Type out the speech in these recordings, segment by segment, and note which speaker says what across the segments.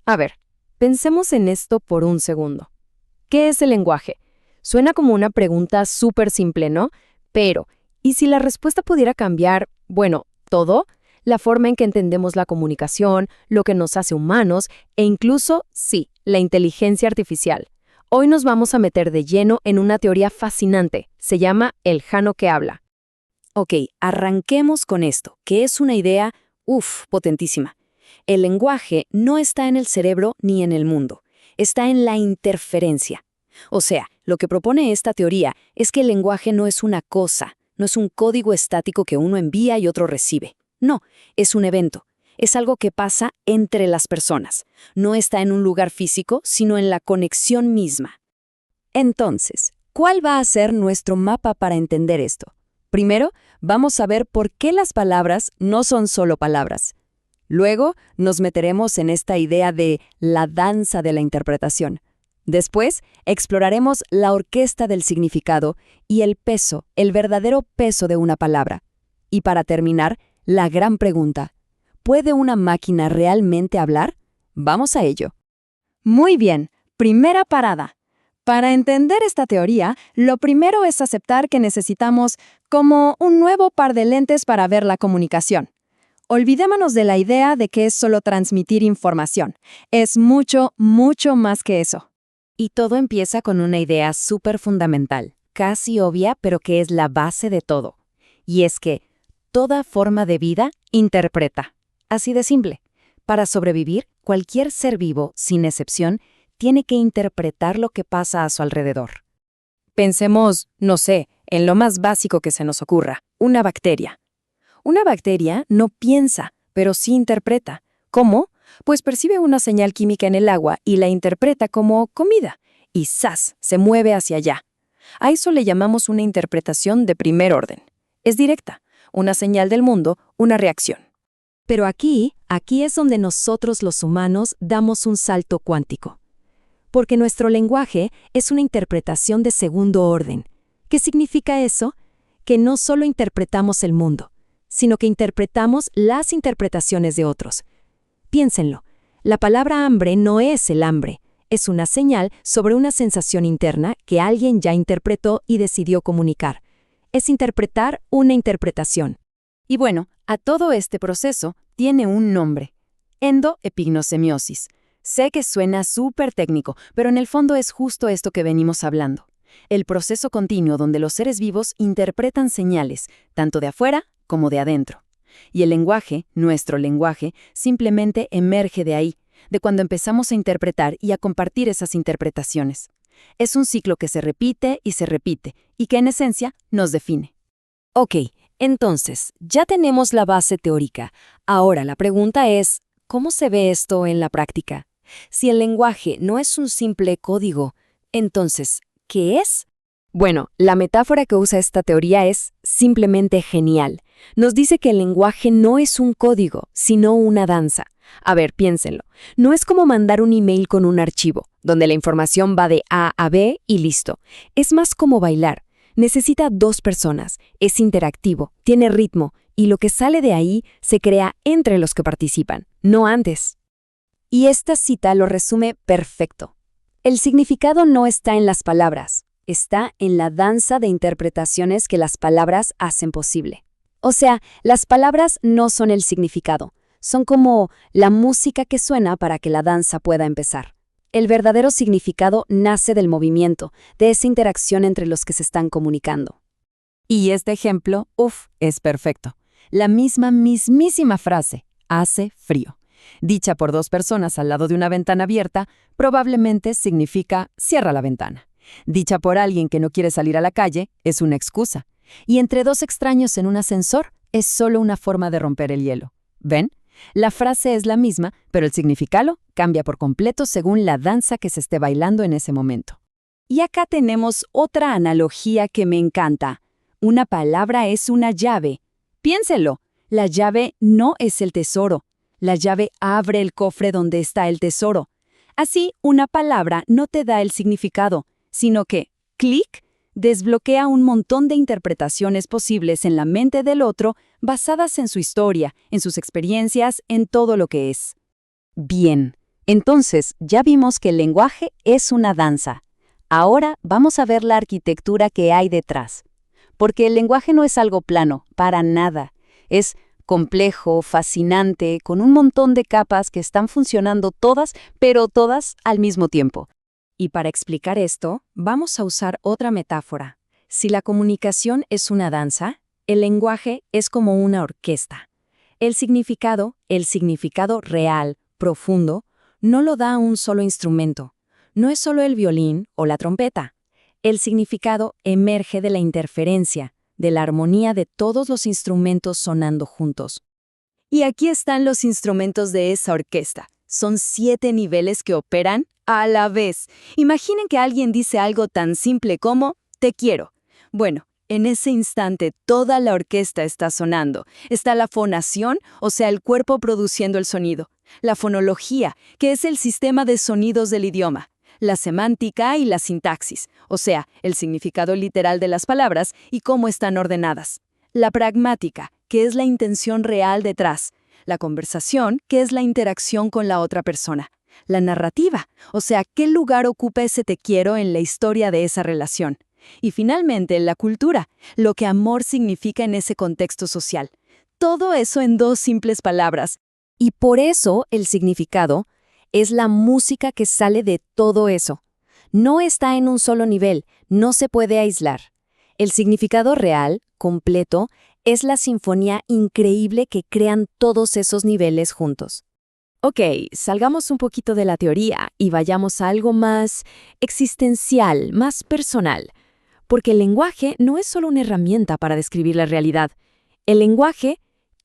Speaker 1: A ver, pensemos en esto por un segundo. ¿Qué es el lenguaje? Suena como una pregunta súper simple, ¿no? Pero, ¿y si la respuesta pudiera cambiar, bueno, todo? La forma en que entendemos la comunicación, lo que nos hace humanos e incluso, sí, la inteligencia artificial. Hoy nos vamos a meter de lleno en una teoría fascinante. Se llama el Jano que habla.
Speaker 2: Ok, arranquemos con esto, que es una idea, potentísima. El lenguaje no está en el cerebro ni en el mundo, está en la interferencia. O sea, lo que propone esta teoría es que el lenguaje no es una cosa, no es un código estático que uno envía y otro recibe. No, es un evento. Es algo que pasa entre las personas. No está en un lugar físico, sino en la conexión misma. Entonces, ¿cuál va a ser nuestro mapa para entender esto? Primero, vamos a ver por qué las palabras no son solo palabras. Luego, nos meteremos en esta idea de la danza de la interpretación. Después, exploraremos la orquesta del significado y el peso, el verdadero peso de una palabra. Y para terminar, la gran pregunta: ¿puede una máquina realmente hablar? Vamos a ello. Muy bien, primera parada. Para entender esta teoría, lo primero es aceptar que necesitamos como un nuevo par de lentes para ver la comunicación. Olvidémonos de la idea de que es solo transmitir información. Es mucho, mucho más que eso. Y todo empieza con una idea súper fundamental, casi obvia, pero que es la base de todo. Y es que toda forma de vida interpreta. Así de simple. Para sobrevivir, cualquier ser vivo, sin excepción, tiene que interpretar lo que pasa a su alrededor. Pensemos, no sé, en lo más básico que se nos ocurra, una bacteria. Una bacteria no piensa, pero sí interpreta. ¿Cómo? Pues percibe una señal química en el agua y la interpreta como comida. Y ¡zas!, se mueve hacia allá. A eso le llamamos una interpretación de primer orden. Es directa, una señal del mundo, una reacción. Pero aquí es donde nosotros los humanos damos un salto cuántico. Porque nuestro lenguaje es una interpretación de segundo orden. ¿Qué significa eso? Que no solo interpretamos el mundo, sino que interpretamos las interpretaciones de otros. Piénsenlo, la palabra hambre no es el hambre, es una señal sobre una sensación interna que alguien ya interpretó y decidió comunicar. Es interpretar una interpretación. Y bueno, a todo este proceso tiene un nombre: endoepignosemiosis. Sé que suena súper técnico, pero en el fondo es justo esto que venimos hablando. El proceso continuo donde los seres vivos interpretan señales, tanto de afuera como de adentro. Y el lenguaje, nuestro lenguaje, simplemente emerge de ahí, de cuando empezamos a interpretar y a compartir esas interpretaciones. Es un ciclo que se repite y que en esencia nos define. Ok, entonces, ya tenemos la base teórica. Ahora la pregunta es, ¿cómo se ve esto en la práctica? Si el lenguaje no es un simple código, entonces, ¿qué es? Bueno, la metáfora que usa esta teoría es simplemente genial. Nos dice que el lenguaje no es un código, sino una danza. A ver, piénsenlo. No es como mandar un email con un archivo, donde la información va de A a B y listo. Es más como bailar. Necesita dos personas, es interactivo, tiene ritmo, y lo que sale de ahí se crea entre los que participan, no antes. Y esta cita lo resume perfecto. El significado no está en las palabras, está en la danza de interpretaciones que las palabras hacen posible. O sea, las palabras no son el significado, son como la música que suena para que la danza pueda empezar. El verdadero significado nace del movimiento, de esa interacción entre los que se están comunicando. Y este ejemplo, es perfecto. La mismísima frase, hace frío, dicha por dos personas al lado de una ventana abierta, probablemente significa cierra la ventana. Dicha por alguien que no quiere salir a la calle, es una excusa. Y entre dos extraños en un ascensor, es solo una forma de romper el hielo. ¿Ven? La frase es la misma, pero el significado cambia por completo según la danza que se esté bailando en ese momento. Y acá tenemos otra analogía que me encanta. Una palabra es una llave. Piénselo, la llave no es el tesoro. La llave abre el cofre donde está el tesoro. Así, una palabra no te da el significado, sino que, clic, desbloquea un montón de interpretaciones posibles en la mente del otro basadas en su historia, en sus experiencias, en todo lo que es. Bien, Entonces, ya vimos que el lenguaje es una danza. Ahora vamos a ver la arquitectura que hay detrás. Porque el lenguaje no es algo plano, para nada. Es complejo, fascinante, con un montón de capas que están funcionando todas, pero todas al mismo tiempo. Y para explicar esto, vamos a usar otra metáfora. Si la comunicación es una danza, el lenguaje es como una orquesta. El significado real, profundo, no lo da un solo instrumento. No es solo el violín o la trompeta. El significado emerge de la interferencia, de la armonía de todos los instrumentos sonando juntos. Y aquí están los instrumentos de esa orquesta. Son 7 niveles que operan a la vez. Imaginen que alguien dice algo tan simple como «te quiero». Bueno, en ese instante toda la orquesta está sonando. Está la fonación, o sea, el cuerpo produciendo el sonido. La fonología, que es el sistema de sonidos del idioma. La semántica y la sintaxis, o sea, el significado literal de las palabras y cómo están ordenadas. La pragmática, que es la intención real detrás. La conversación, que es la interacción con la otra persona. La narrativa, o sea, qué lugar ocupa ese te quiero en la historia de esa relación. Y finalmente, la cultura, lo que amor significa en ese contexto social. Todo eso en 2 simples palabras. Y por eso el significado es la música que sale de todo eso. No está en un solo nivel, no se puede aislar. El significado real, completo, es la sinfonía increíble que crean todos esos niveles juntos. Ok, salgamos un poquito de la teoría y vayamos a algo más existencial, más personal. Porque el lenguaje no es solo una herramienta para describir la realidad. El lenguaje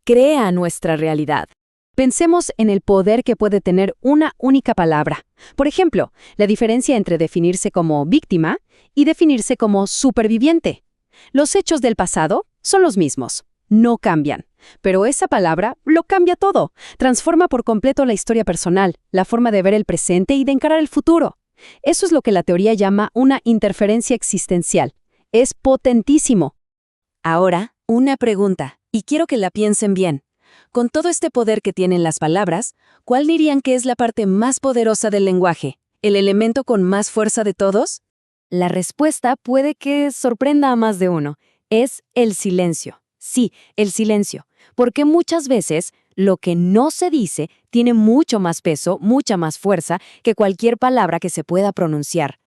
Speaker 2: crea nuestra realidad. Pensemos en el poder que puede tener una única palabra. Por ejemplo, la diferencia entre definirse como víctima y definirse como superviviente. Los hechos del pasado son los mismos, no cambian. Pero esa palabra lo cambia todo, transforma por completo la historia personal, la forma de ver el presente y de encarar el futuro. Eso es lo que la teoría llama una interferencia existencial. Es potentísimo. Ahora, una pregunta, y quiero que la piensen bien. Con todo este poder que tienen las palabras, ¿cuál dirían que es la parte más poderosa del lenguaje? ¿El elemento con más fuerza de todos? La respuesta puede que sorprenda a más de uno. Es el silencio. Sí, el silencio. Porque muchas veces lo que no se dice tiene mucho más peso, mucha más fuerza que cualquier palabra que se pueda pronunciar.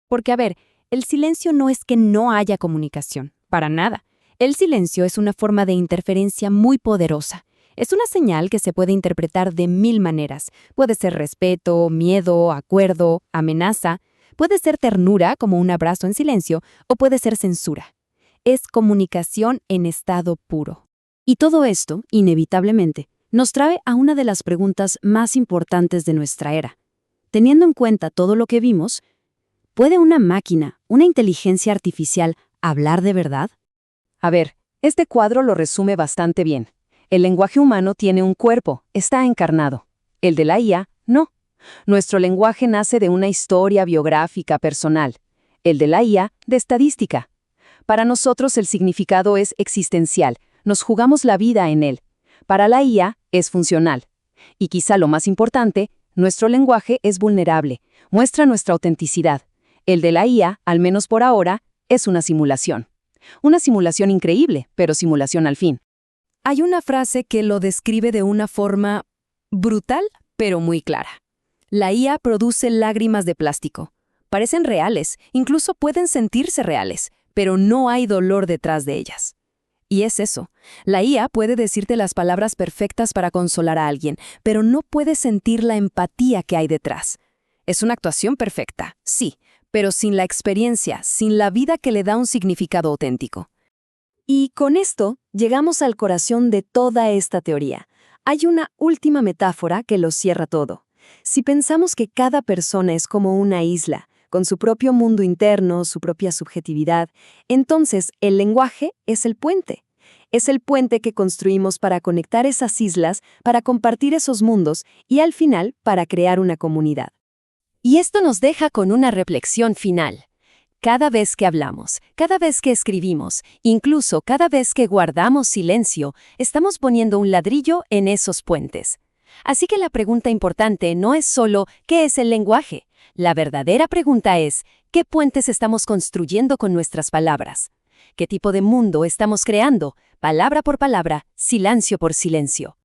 Speaker 2: Porque, a ver, el silencio no es que no haya comunicación, para nada. El silencio es una forma de interferencia muy poderosa. Es una señal que se puede interpretar de 1000 maneras. Puede ser respeto, miedo, acuerdo, amenaza. Puede ser ternura, como un abrazo en silencio, o puede ser censura. Es comunicación en estado puro. Y todo esto, inevitablemente, nos trae a una de las preguntas más importantes de nuestra era. Teniendo en cuenta todo lo que vimos, ¿puede una máquina, una inteligencia artificial, hablar de verdad? A ver, este cuadro lo resume bastante bien. El lenguaje humano tiene un cuerpo, está encarnado. El de la IA, no. Nuestro lenguaje nace de una historia biográfica personal. El de la IA, de estadística. Para nosotros el significado es existencial, nos jugamos la vida en él. Para la IA es funcional. Y quizá lo más importante, nuestro lenguaje es vulnerable, muestra nuestra autenticidad. El de la IA, al menos por ahora, es una simulación. Una simulación increíble, pero simulación al fin. Hay una frase que lo describe de una forma brutal, pero muy clara. La IA produce lágrimas de plástico. Parecen reales, incluso pueden sentirse reales, pero no hay dolor detrás de ellas. Y es eso. La IA puede decirte las palabras perfectas para consolar a alguien, pero no puede sentir la empatía que hay detrás. Es una actuación perfecta, sí, pero sin la experiencia, sin la vida que le da un significado auténtico. Y con esto llegamos al corazón de toda esta teoría. Hay una última metáfora que lo cierra todo. Si pensamos que cada persona es como una isla, con su propio mundo interno, su propia subjetividad, entonces el lenguaje es el puente. Es el puente que construimos para conectar esas islas, para compartir esos mundos y al final para crear una comunidad. Y esto nos deja con una reflexión final. Cada vez que hablamos, cada vez que escribimos, incluso cada vez que guardamos silencio, estamos poniendo un ladrillo en esos puentes. Así que la pregunta importante no es solo ¿qué es el lenguaje? La verdadera pregunta es ¿qué puentes estamos construyendo con nuestras palabras? ¿Qué tipo de mundo estamos creando, palabra por palabra, silencio por silencio?